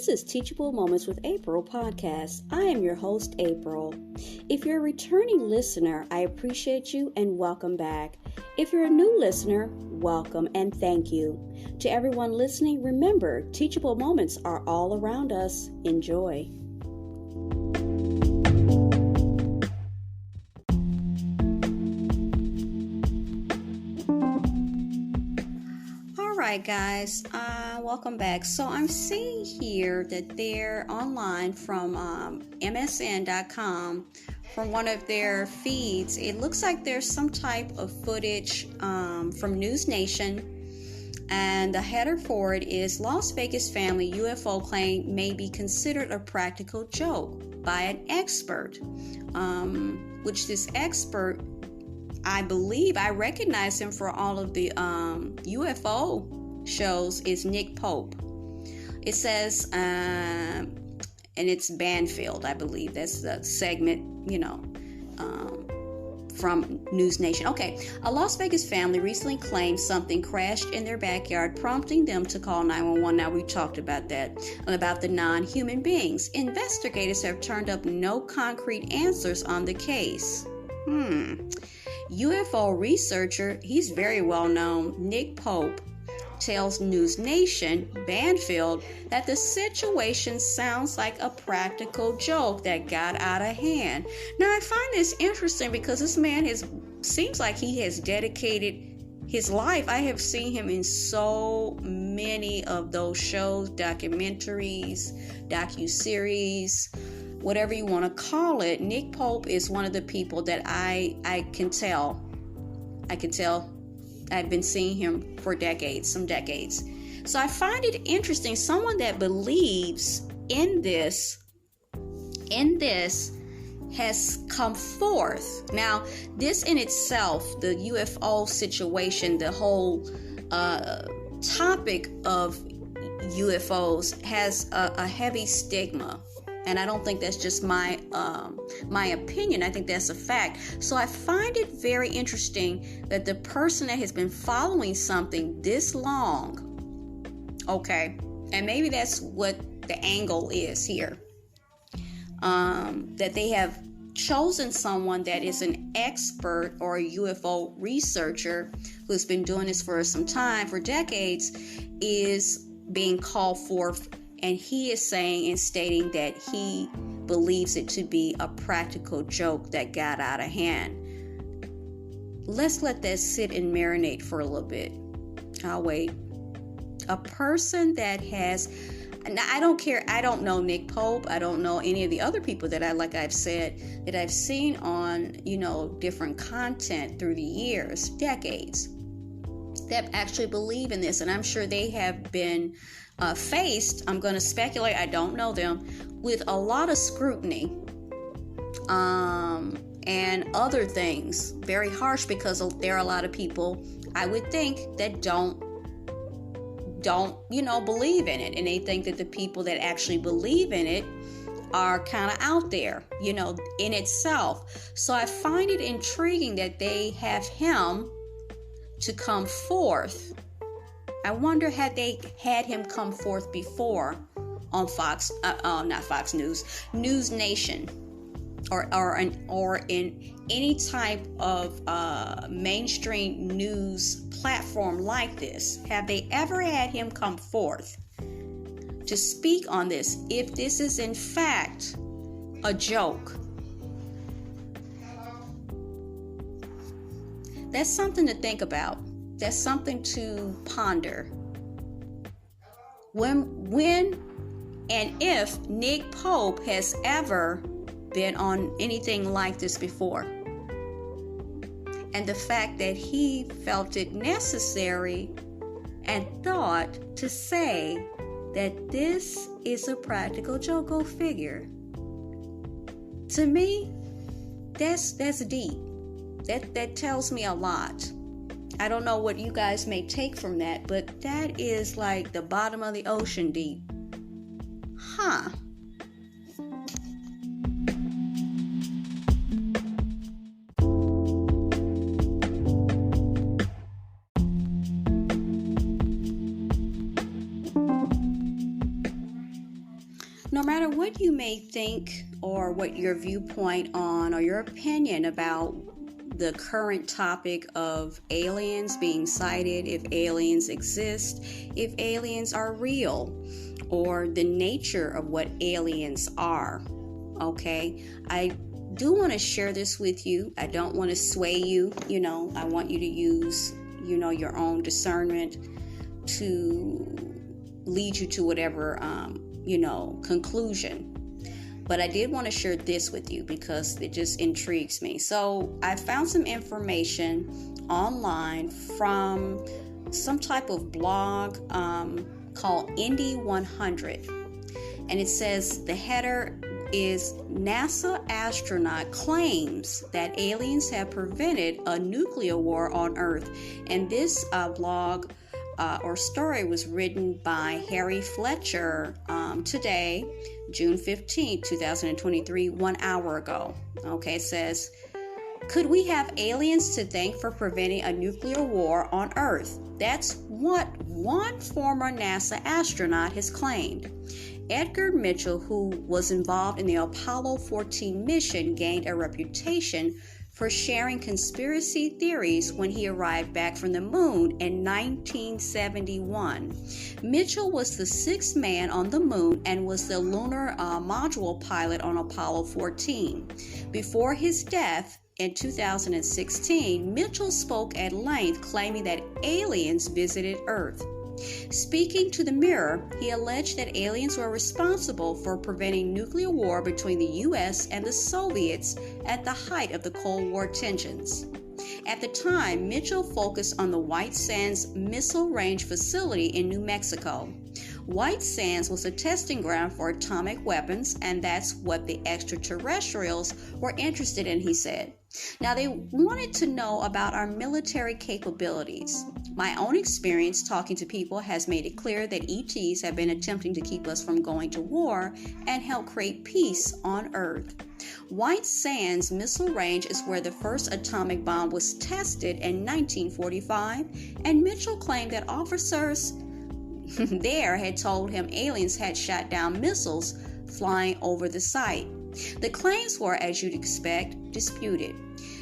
This is Teachable Moments with April podcast. I am your host, April. If you're a returning listener, I appreciate you and welcome back. If you're a new listener, welcome and thank you. To everyone listening, remember, teachable moments are all around us. Enjoy. Alright guys, welcome back. So I'm seeing here that they're online from MSN.com from one of their feeds. It looks like there's some type of footage from News Nation, and the header for it is Las Vegas family UFO claim may be considered a practical joke by an expert, which this expert, I believe I recognize him for all of the UFO shows, is Nick Pope. It says, and it's Banfield, I believe. That's the segment, from News Nation. Okay, a Las Vegas family recently claimed something crashed in their backyard, prompting them to call 911. Now, we talked about that, about the non-human beings. Investigators have turned up no concrete answers on the case. UFO researcher, he's very well known, Nick Pope, tells News Nation, Banfield, that the situation sounds like a practical joke that got out of hand. Now, I find this interesting because this man seems like he has dedicated his life. I have seen him in so many of those shows, documentaries, docuseries, whatever you want to call it. Nick Pope is one of the people that I can tell I've been seeing him for some decades. So I find it interesting. Someone that believes in this has come forth. Now, this in itself, the UFO situation, the whole topic of UFOs has a heavy stigma. And I don't think that's just my opinion. I think that's a fact. So I find it very interesting that the person that has been following something this long, okay, and maybe that's what the angle is here, that they have chosen someone that is an expert or a UFO researcher who's been doing this for some time, for decades, is being called forth. And he is saying and stating that he believes it to be a practical joke that got out of hand. Let's let that sit and marinate for a little bit. I'll wait. A person that has, I don't care, I don't know Nick Pope, I don't know any of the other people that I've said, that I've seen on, different content through the years, decades, that actually believe in this. And I'm sure they have been faced, I'm going to speculate, I don't know them, with a lot of scrutiny and other things, very harsh, because there are a lot of people, I would think, that don't believe in it, and they think that the people that actually believe in it are kind of out there, in itself. So I find it intriguing that they have him to come forth. I wonder, had they had him come forth before on not Fox News, News Nation, or in any type of mainstream news platform like this? Have they ever had him come forth to speak on this, if this is in fact a joke? That's something to think about. That's something to ponder. When and if Nick Pope has ever been on anything like this before, and the fact that he felt it necessary and thought to say that this is a practical joke, go figure. To me, that's deep. That tells me a lot. I don't know what you guys may take from that, but that is like the bottom of the ocean deep. Huh. No matter what you may think or what your viewpoint on or your opinion about the current topic of aliens being sighted, if aliens exist, if aliens are real, or the nature of what aliens are, okay? I do want to share this with you. I don't want to sway you, I want you to use, your own discernment to lead you to whatever, conclusion. But I did want to share this with you because it just intrigues me. So I found some information online from some type of blog called Indy 100. And it says the header is NASA astronaut claims that aliens have prevented a nuclear war on Earth. And this blog or story was written by Harry Fletcher today, June 15, 2023, 1 hour ago. Okay, it says, could we have aliens to thank for preventing a nuclear war on Earth? That's what one former NASA astronaut has claimed. Edgar Mitchell, who was involved in the Apollo 14 mission, gained a reputation for sharing conspiracy theories when he arrived back from the moon in 1971. Mitchell was the sixth man on the moon and was the lunar module pilot on Apollo 14. Before his death in 2016, Mitchell spoke at length claiming that aliens visited Earth. Speaking to the Mirror, he alleged that aliens were responsible for preventing nuclear war between the U.S. and the Soviets at the height of the Cold War tensions. At the time, Mitchell focused on the White Sands Missile Range facility in New Mexico. White Sands was a testing ground for atomic weapons, and that's what the extraterrestrials were interested in, he said. Now, they wanted to know about our military capabilities. My own experience talking to people has made it clear that ETs have been attempting to keep us from going to war and help create peace on Earth. White Sands Missile Range is where the first atomic bomb was tested in 1945, and Mitchell claimed that officers there had told him aliens had shot down missiles flying over the site. The claims were, as you'd expect, disputed.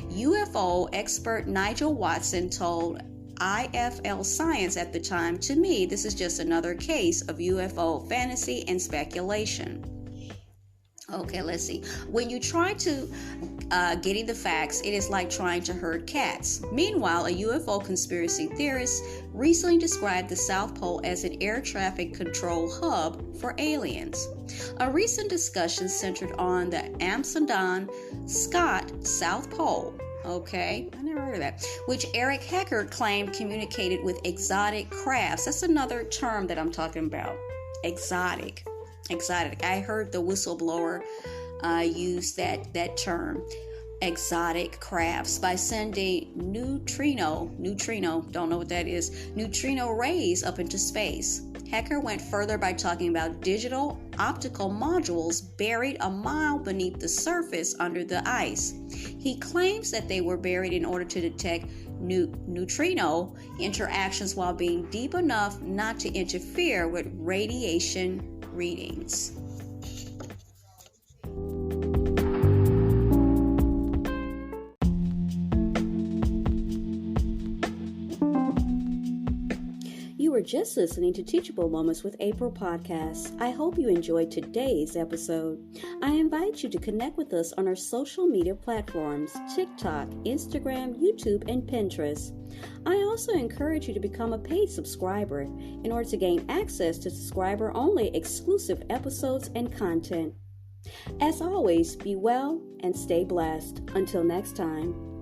UFO expert Nigel Watson told IFL Science at the time, to me, this is just another case of UFO fantasy and speculation. Okay, let's see. When you try to getting the facts, it is like trying to herd cats. Meanwhile, a UFO conspiracy theorist recently described the South Pole as an air traffic control hub for aliens. A recent discussion centered on the Amsterdam-Scott South Pole. Okay, I never heard of that. Which Eric Hecker claimed communicated with exotic crafts. That's another term that I'm talking about. Exotic. I heard the whistleblower use that term. Exotic crafts by sending neutrino, don't know what that is, neutrino rays up into space. Hecker went further by talking about digital optical modules buried a mile beneath the surface under the ice. He claims that they were buried in order to detect neutrino interactions while being deep enough not to interfere with radiation readings. You were just listening to Teachable Moments with April podcast. I hope you enjoyed today's episode. I invite you to connect with us on our social media platforms, TikTok, Instagram, YouTube, and Pinterest. I also encourage you to become a paid subscriber in order to gain access to subscriber-only exclusive episodes and content. As always, be well and stay blessed. Until next time.